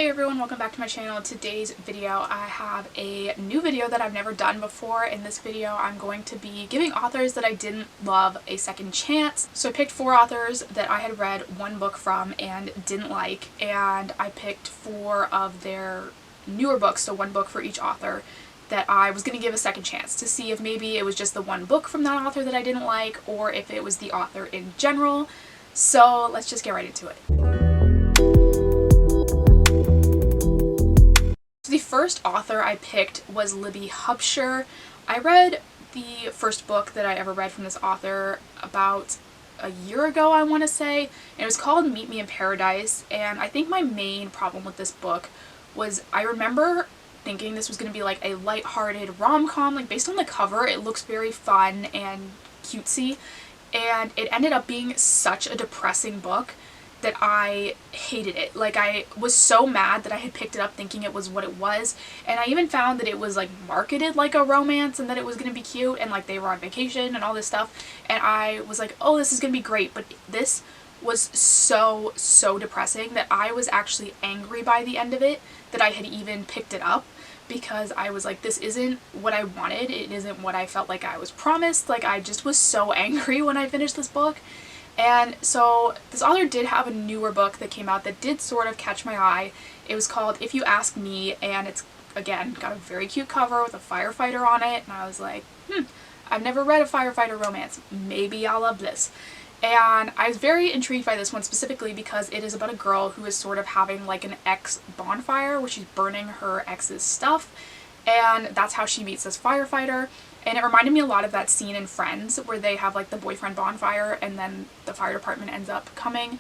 Hey everyone, welcome back to my channel. Today's video, I have a new video that I've never done before. In this video, I'm going to be giving authors that I didn't love a second chance. So I picked 4 authors that I had read one book from and didn't like, and I picked 4 of their newer books, so one book for each author, that I was going to give a second chance to see if maybe it was just the one book from that author that I didn't like, or if it was the author in general. So let's just get right into it. The first author I picked was Libby Hubscher. I read the first book that I ever read from this author about a year ago, I want to say, and it was called Meet Me in Paradise. And I think my main problem with this book was I remember thinking this was going to be like a lighthearted rom-com. Like, based on the cover, it looks very fun and cutesy, and it ended up being such a depressing book that I hated it. Like, I was so mad that I had picked it up thinking it was what it was, and I even found that it was like marketed like a romance and that it was gonna be cute and like they were on vacation and all this stuff, and I was like, oh, this is gonna be great. But this was so depressing that I was actually angry by the end of it that I had even picked it up, because I was like, this isn't what I wanted, it isn't what I felt like I was promised. Like, I just was so angry when I finished this book. And so this author did have a newer book that came out that did sort of catch my eye. It was called If You Ask Me, and it's, again, got a very cute cover with a firefighter on it, and I was like, I've never read a firefighter romance, maybe I'll love this. And I was very intrigued by this one specifically because it is about a girl who is sort of having like an ex bonfire where she's burning her ex's stuff, and that's how she meets this firefighter. And it reminded me a lot of that scene in Friends where they have like the boyfriend bonfire and then the fire department ends up coming.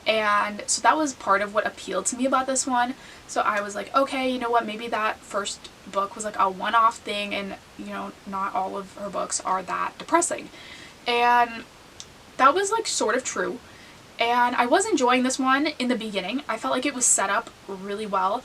And so that was part of what appealed to me about this one. So I was like, okay, you know what, maybe that first book was like a one-off thing, and you know, not all of her books are that depressing. And that was like sort of true. And I was enjoying this one in the beginning. I felt like it was set up really well.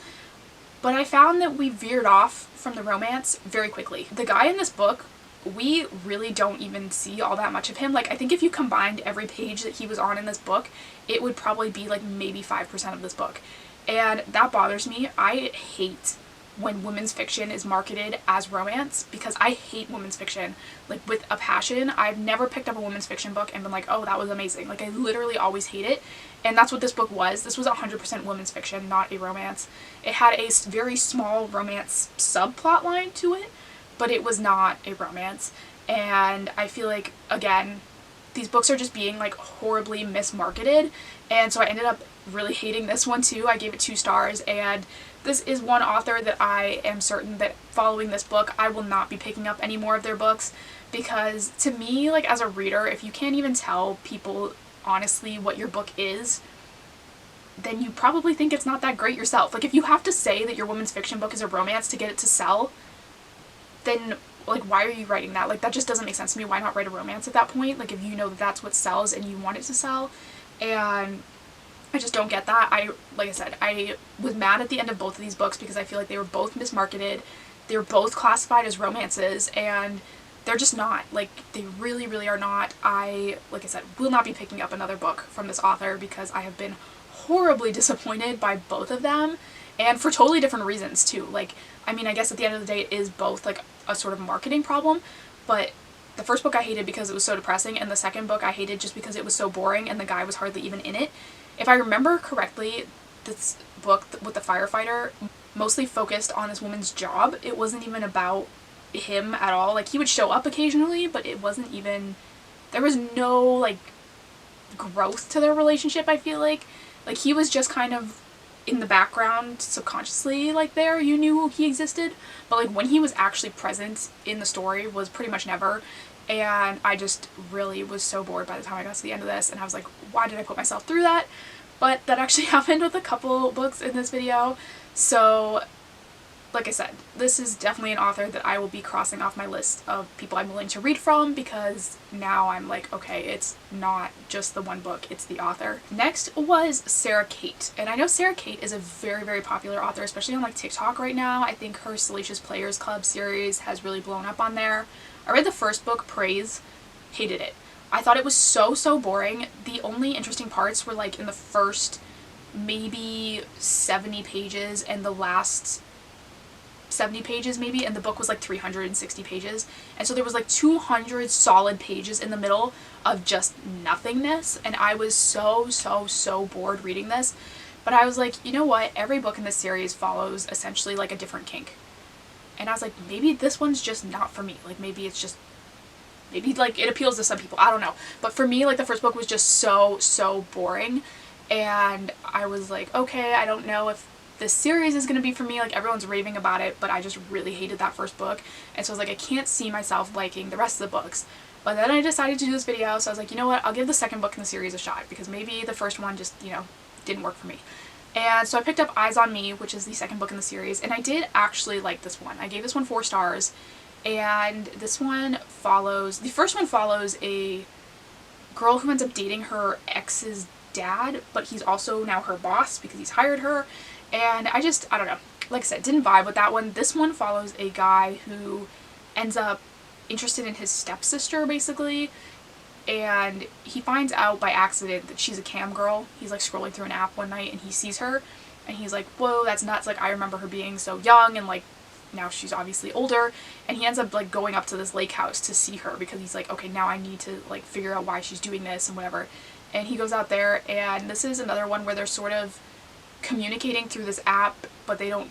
But I found that we veered off from the romance very quickly. The guy in this book, we really don't even see all that much of him. Like, I think if you combined every page that he was on in this book, it would probably be like maybe 5% of this book. And that bothers me. I hate when women's fiction is marketed as romance, because I hate women's fiction like with a passion. I've never picked up a women's fiction book and been like, oh, that was amazing. Like, I literally always hate it. And that's what this book was. This was 100% women's fiction, not a romance. It had a very small romance subplot line to it, but it was not a romance. And I feel like, again, these books are just being like horribly mismarketed, and so I ended up really hating this one too. I gave it 2 stars, and this is one author that I am certain that following this book I will not be picking up any more of their books, because to me, like, as a reader, if you can't even tell people honestly what your book is, then you probably think it's not that great yourself. Like, if you have to say that your women's fiction book is a romance to get it to sell, then like, why are you writing that? Like, that just doesn't make sense to me. Why not write a romance at that point? Like, if you know that that's what sells and you want it to sell. And I just don't get that. Like I said, I was mad at the end of both of these books because I feel like they were both mismarketed. They were both classified as romances, and they're just not. Like, they really are not. Like I said, will not be picking up another book from this author because I have been horribly disappointed by both of them, and for totally different reasons too. Like, I mean, I guess at the end of the day it is both like a sort of marketing problem, but the first book I hated because it was so depressing, and the second book I hated just because it was so boring and the guy was hardly even in it. If I remember correctly, this book with the firefighter mostly focused on this woman's job. It wasn't even about him at all. Like, he would show up occasionally, but it wasn't even, there was no like growth to their relationship, I feel like. Like, he was just kind of in the background subconsciously, like, there, you knew he existed, but like when he was actually present in the story was pretty much never. And I just really was so bored by the time I got to the end of this, and I was like, why did I put myself through that? But that actually happened with a couple books in this video. So like I said, this is definitely an author that I will be crossing off my list of people I'm willing to read from, because now I'm like, okay, it's not just the one book, it's the author. Next was Sara Cate, and I know Sara Cate is a very popular author, especially on like TikTok right now. I think her Salacious Players Club series has really blown up on there. I read the first book, Praise, hated it. I thought it was so boring. The only interesting parts were like in the first maybe 70 pages, and the last 70 pages maybe, and the book was like 360 pages. And so there was like 200 solid pages in the middle of just nothingness, and I was so bored reading this. But I was like, you know what? Every book in this series follows essentially like a different kink. And I was like, maybe this one's just not for me. Like maybe it's just, maybe like it appeals to some people. I don't know. But for me, like the first book was just so boring. And I was like, okay, I don't know if this series is going to be for me. Like everyone's raving about it, but I just really hated that first book. And so I was like, I can't see myself liking the rest of the books. But then I decided to do this video, so I was like, you know what, I'll give the second book in the series a shot, because maybe the first one just, you know, didn't work for me. And so I picked up Eyes on Me, which is the second book in the series, and I did actually like this one. I gave this one 4 stars, and this one follows, the first one follows a girl who ends up dating her ex's dad, but he's also now her boss because he's hired her. And I don't know, like I said, didn't vibe with that one. This one follows a guy who ends up interested in his stepsister, basically, and he finds out by accident that she's a cam girl. He's like scrolling through an app one night and he sees her and he's like, whoa, that's nuts, like I remember her being so young, and like now she's obviously older. And he ends up like going up to this lake house to see her because he's like, okay, now I need to like figure out why she's doing this and whatever. And he goes out there, and this is another one where they're sort of communicating through this app, but they don't,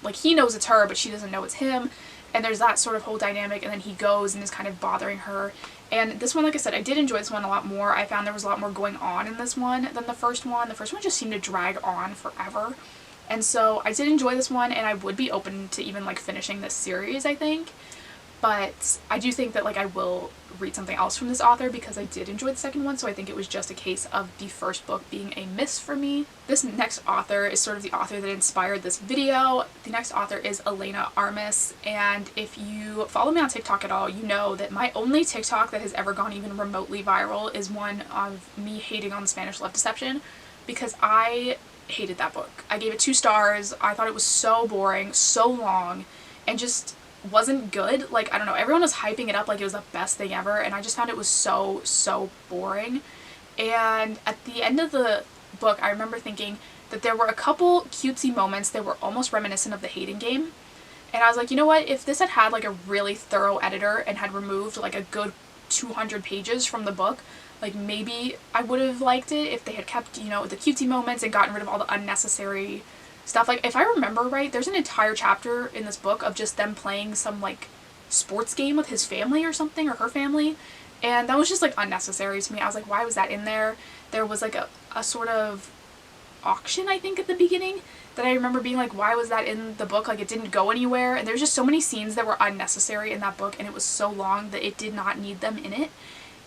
like he knows it's her but she doesn't know it's him, and there's that sort of whole dynamic. And then he goes and is kind of bothering her. And this one, like I said, I did enjoy this one a lot more. I found there was a lot more going on in this one than the first one. The first one just seemed to drag on forever. And so I did enjoy this one, and I would be open to even like finishing this series, I think. But I do think that like I will read something else from this author because I did enjoy the second one, so I think it was just a case of the first book being a miss for me. This next author is sort of the author that inspired this video. The next author is Elena Armas, and if you follow me on TikTok at all, you know that my only TikTok that has ever gone even remotely viral is one of me hating on the Spanish Love Deception, because I hated that book. I gave it 2 stars. I thought it was so boring, so long, and just wasn't good. Like, I don't know, everyone was hyping it up like it was the best thing ever, and I just found it was so boring. And at the end of the book, I remember thinking that there were a couple cutesy moments that were almost reminiscent of the Hating Game, and I was like, you know what, if this had had like a really thorough editor and had removed like a good 200 pages from the book, like maybe I would have liked it if they had kept, you know, the cutesy moments and gotten rid of all the unnecessary stuff. Like, if I remember right, there's an entire chapter in this book of just them playing some like sports game with his family or something, or her family, and that was just like unnecessary to me. I was like, why was that in there? There was like a sort of auction, I think, at the beginning that I remember being like, why was that in the book? Like, it didn't go anywhere, and there's just so many scenes that were unnecessary in that book, and it was so long that it did not need them in it.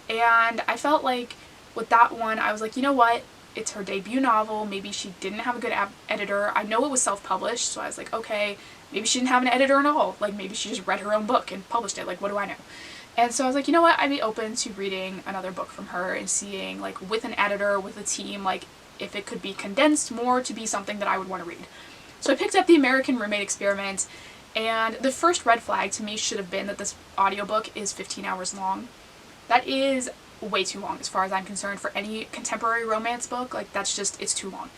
And I felt like with that one, I was like, you know what, it's her debut novel, maybe she didn't have a good editor. I know it was self-published, so I was like, okay, maybe she didn't have an editor at all. Like, maybe she just read her own book and published it. Like, what do I know? And so I was like, you know what, I'd be open to reading another book from her and seeing, like, with an editor, with a team, like, if it could be condensed more to be something that I would want to read. So I picked up The American Roommate Experiment, and the first red flag to me should have been that this audiobook is 15 hours long. That is way too long as far as I'm concerned for any contemporary romance book. Like, that's just, it's too long.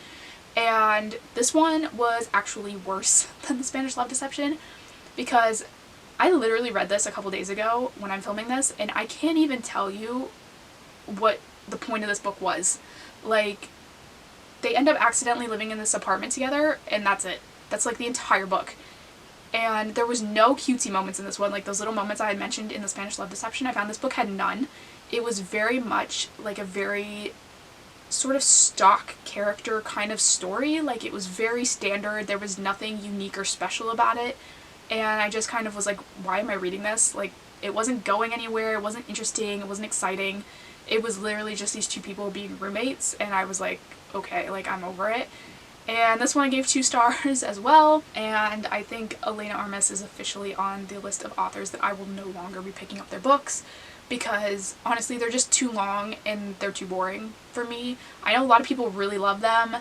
And this one was actually worse than the Spanish Love Deception, because I literally read this a couple days ago when I'm filming this, and I can't even tell you what the point of this book was. Like, they end up accidentally living in this apartment together, and that's it. That's like the entire book. And there was no cutesy moments in this one, like those little moments I had mentioned in the Spanish Love Deception. I found this book had none. It was very much like a very sort of stock character kind of story. Like, it was very standard. There was nothing unique or special about it. And I just kind of was like, why am I reading this? Like, it wasn't going anywhere. It wasn't interesting. It wasn't exciting. It was literally just these 2 people being roommates. And I was like, okay, like, I'm over it. And this one I gave 2 stars as well, and I think Elena Armas is officially on the list of authors that I will no longer be picking up their books, because honestly they're just too long and they're too boring for me. I know a lot of people really love them,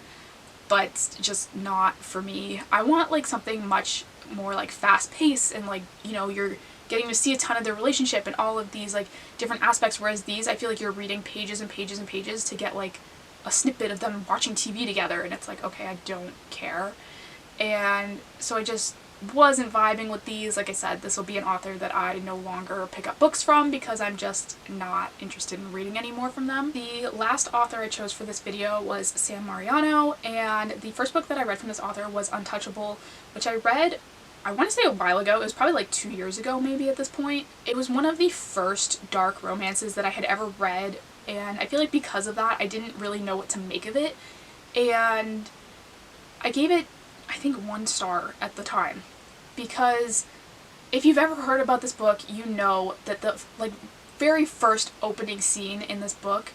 but just not for me. I want like something much more like fast paced, and like, you know, you're getting to see a ton of their relationship and all of these like different aspects, whereas these, I feel like you're reading pages and pages and pages to get like a snippet of them watching TV together, and it's like, okay, I don't care. And so I just wasn't vibing with these. Like I said, this will be an author that I no longer pick up books from because I'm just not interested in reading any more from them. The last author I chose for this video was Sam Mariano, and the first book that I read from this author was Untouchable, which I read, I want to say a while ago. It was probably like 2 years ago maybe at this point. It was one of the first dark romances that I had ever read, and I feel like because of that I didn't really know what to make of it, and I gave it, I think, 1 star at the time, because if you've ever heard about this book, you know that the very first opening scene in this book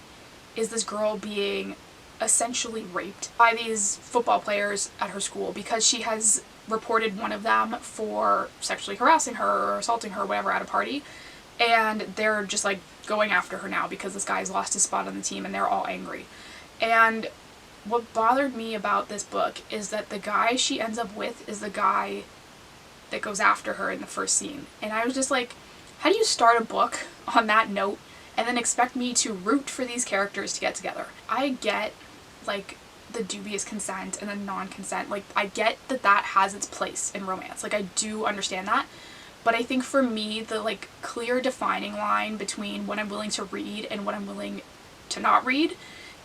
is this girl being essentially raped by these football players at her school because she has reported one of them for sexually harassing her or assaulting her or whatever at a party, and they're just like going after her now because this guy's lost his spot on the team and they're all angry. And what bothered me about this book is that the guy she ends up with is the guy that goes after her in the first scene. And I was just like, how do you start a book on that note and then expect me to root for these characters to get together? I get, like, the dubious consent and the non-consent. Like, I get that that has its place in romance. Like, I do understand that. But I think for me, the, like, clear defining line between what I'm willing to read and what I'm willing to not read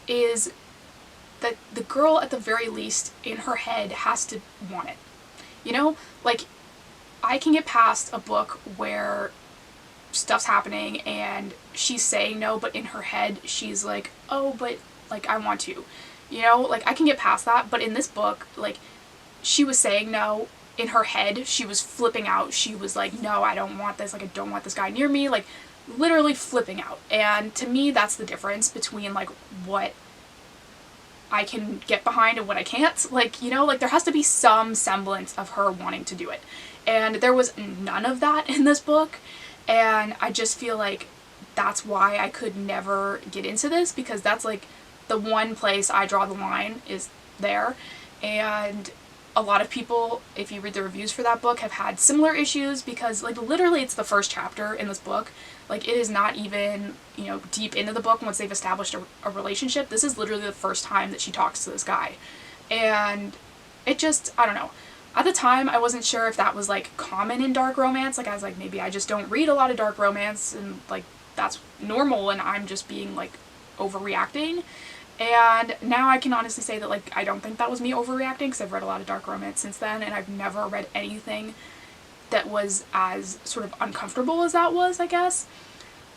is that the girl, at the very least, in her head, has to want it. You know? Like, I can get past a book where stuff's happening and she's saying no, but in her head, she's like, oh, but, like, I want to. You know, like, I can get past that, but in this book, like, she was saying no. In her head, she was flipping out. She was like, no, I don't want this. Like, I don't want this guy near me. Like, literally flipping out. And to me, that's the difference between, like, what I can get behind and what I can't. Like, you know, like, there has to be some semblance of her wanting to do it. And there was none of that in this book. And I just feel like that's why I could never get into this, because that's, like, the one place I draw the line is there. And a lot of people, if you read the reviews for that book, have had similar issues because, like, literally it's the first chapter in this book. Like, it is not even, you know, deep into the book once they've established a relationship. This is literally the first time that she talks to this guy. And it just, I don't know. At the time, I wasn't sure if that was, like, common in dark romance. Like, I was like, maybe I just don't read a lot of dark romance and, like, that's normal and I'm just being, like, overreacting. And now I can honestly say that, like, I don't think that was me overreacting, because I've read a lot of dark romance since then, and I've never read anything that was as sort of uncomfortable as that was, I guess.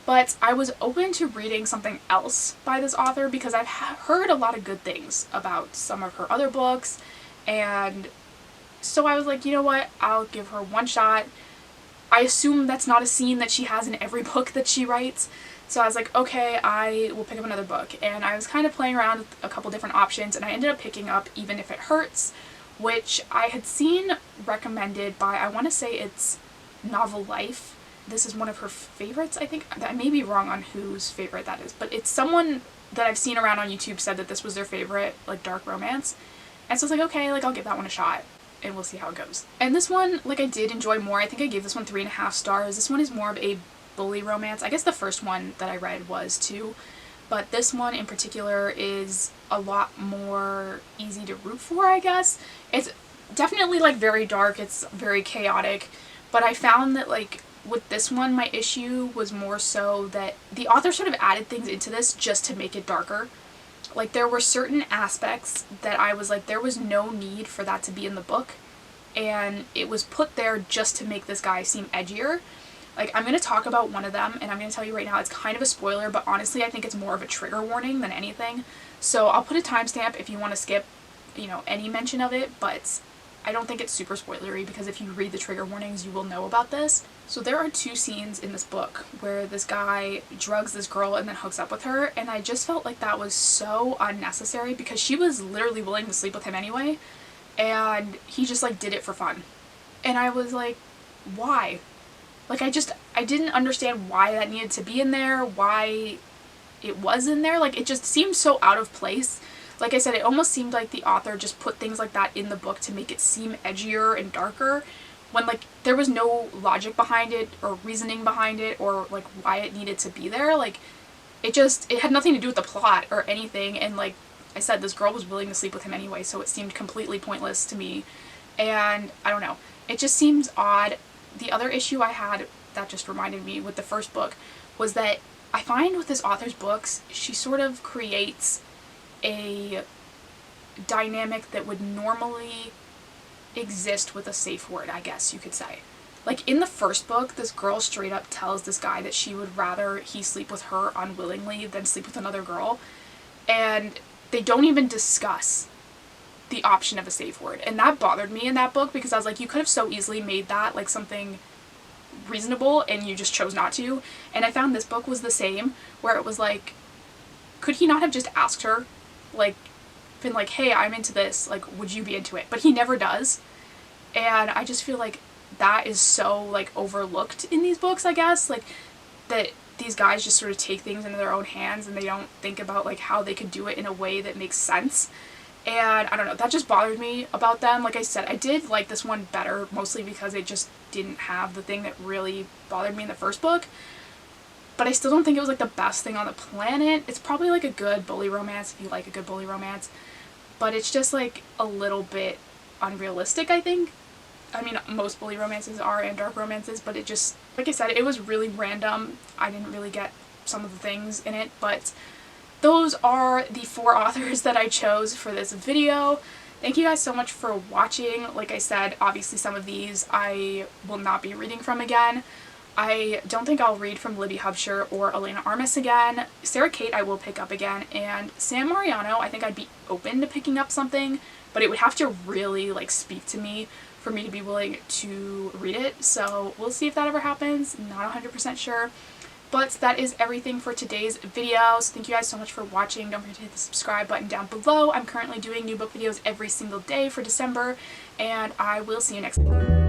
But I was open to reading something else by this author because I've heard a lot of good things about some of her other books, and so I was like, you know what, I'll give her 1 shot. I assume that's not a scene that she has in every book that she writes. So I was like, okay, I will pick up another book. And I was kind of playing around with a couple different options, and I ended up picking up Even If It Hurts, which I had seen recommended by, I want to say it's Novel Life. This is one of her favorites, I think. I may be wrong on whose favorite that is, but it's someone that I've seen around on YouTube said that this was their favorite, like, dark romance. And so I was like, okay, like, I'll give that one a shot, and we'll see how it goes. And this one, like, I did enjoy more. I think I gave this one 3.5 stars. This one is more of a bully romance. I guess the first one that I read was too, but this one in particular is a lot more easy to root for, I guess. It's definitely, like, very dark, it's very chaotic, but I found that, like, with this one, my issue was more so that the author sort of added things into this just to make it darker. Like, there were certain aspects that I was like, there was no need for that to be in the book, and it was put there just to make this guy seem edgier. Like, I'm going to talk about one of them, and I'm going to tell you right now, it's kind of a spoiler, but honestly, I think it's more of a trigger warning than anything. So I'll put a timestamp if you want to skip, you know, any mention of it, but I don't think it's super spoilery, because if you read the trigger warnings, you will know about this. So there are 2 scenes in this book where this guy drugs this girl and then hooks up with her, and I just felt like that was so unnecessary, because she was literally willing to sleep with him anyway, and he just, like, did it for fun. And I was like, why? Like, I didn't understand why that needed to be in there, why it was in there. Like, it just seemed so out of place. Like I said, it almost seemed like the author just put things like that in the book to make it seem edgier and darker, when, like, there was no logic behind it or reasoning behind it or, like, why it needed to be there. Like, it had nothing to do with the plot or anything, and, like, I said, this girl was willing to sleep with him anyway, so it seemed completely pointless to me. And I don't know, it just seems odd. The other issue I had that just reminded me with the first book was that I find with this author's books, she sort of creates a dynamic that would normally exist with a safe word, I guess you could say. Like in the first book, this girl straight up tells this guy that she would rather he sleep with her unwillingly than sleep with another girl. And they don't even discuss the option of a safe word. And that bothered me in that book because I was like, you could have so easily made that like something reasonable and you just chose not to. And I found this book was the same, where it was like, could he not have just asked her, like, been like, hey, I'm into this, like, would you be into it? But he never does. And I just feel like that is so like overlooked in these books, I guess, like that these guys just sort of take things into their own hands and they don't think about like how they could do it in a way that makes sense. And I don't know, that just bothered me about them. Like I said, I did like this one better, mostly because it just didn't have the thing that really bothered me in the first book. But I still don't think it was like the best thing on the planet. It's probably like a good bully romance if you like a good bully romance. But it's just like a little bit unrealistic, I think. I mean, most bully romances are, and dark romances, but it just, like I said, it was really random. I didn't really get some of the things in it, but those are the 4 authors that I chose for this video. Thank you guys so much for watching. Like I said, obviously some of these I will not be reading from again. I don't think I'll read from Libby Hubscher or Elena Armas again. Sara Cate I will pick up again, and Sam Mariano I think I'd be open to picking up something, but it would have to really like speak to me for me to be willing to read it. So we'll see if that ever happens. Not 100% sure. But that is everything for today's video. So thank you guys so much for watching. Don't forget to hit the subscribe button down below. I'm currently doing new book videos every single day for December, and I will see you next time.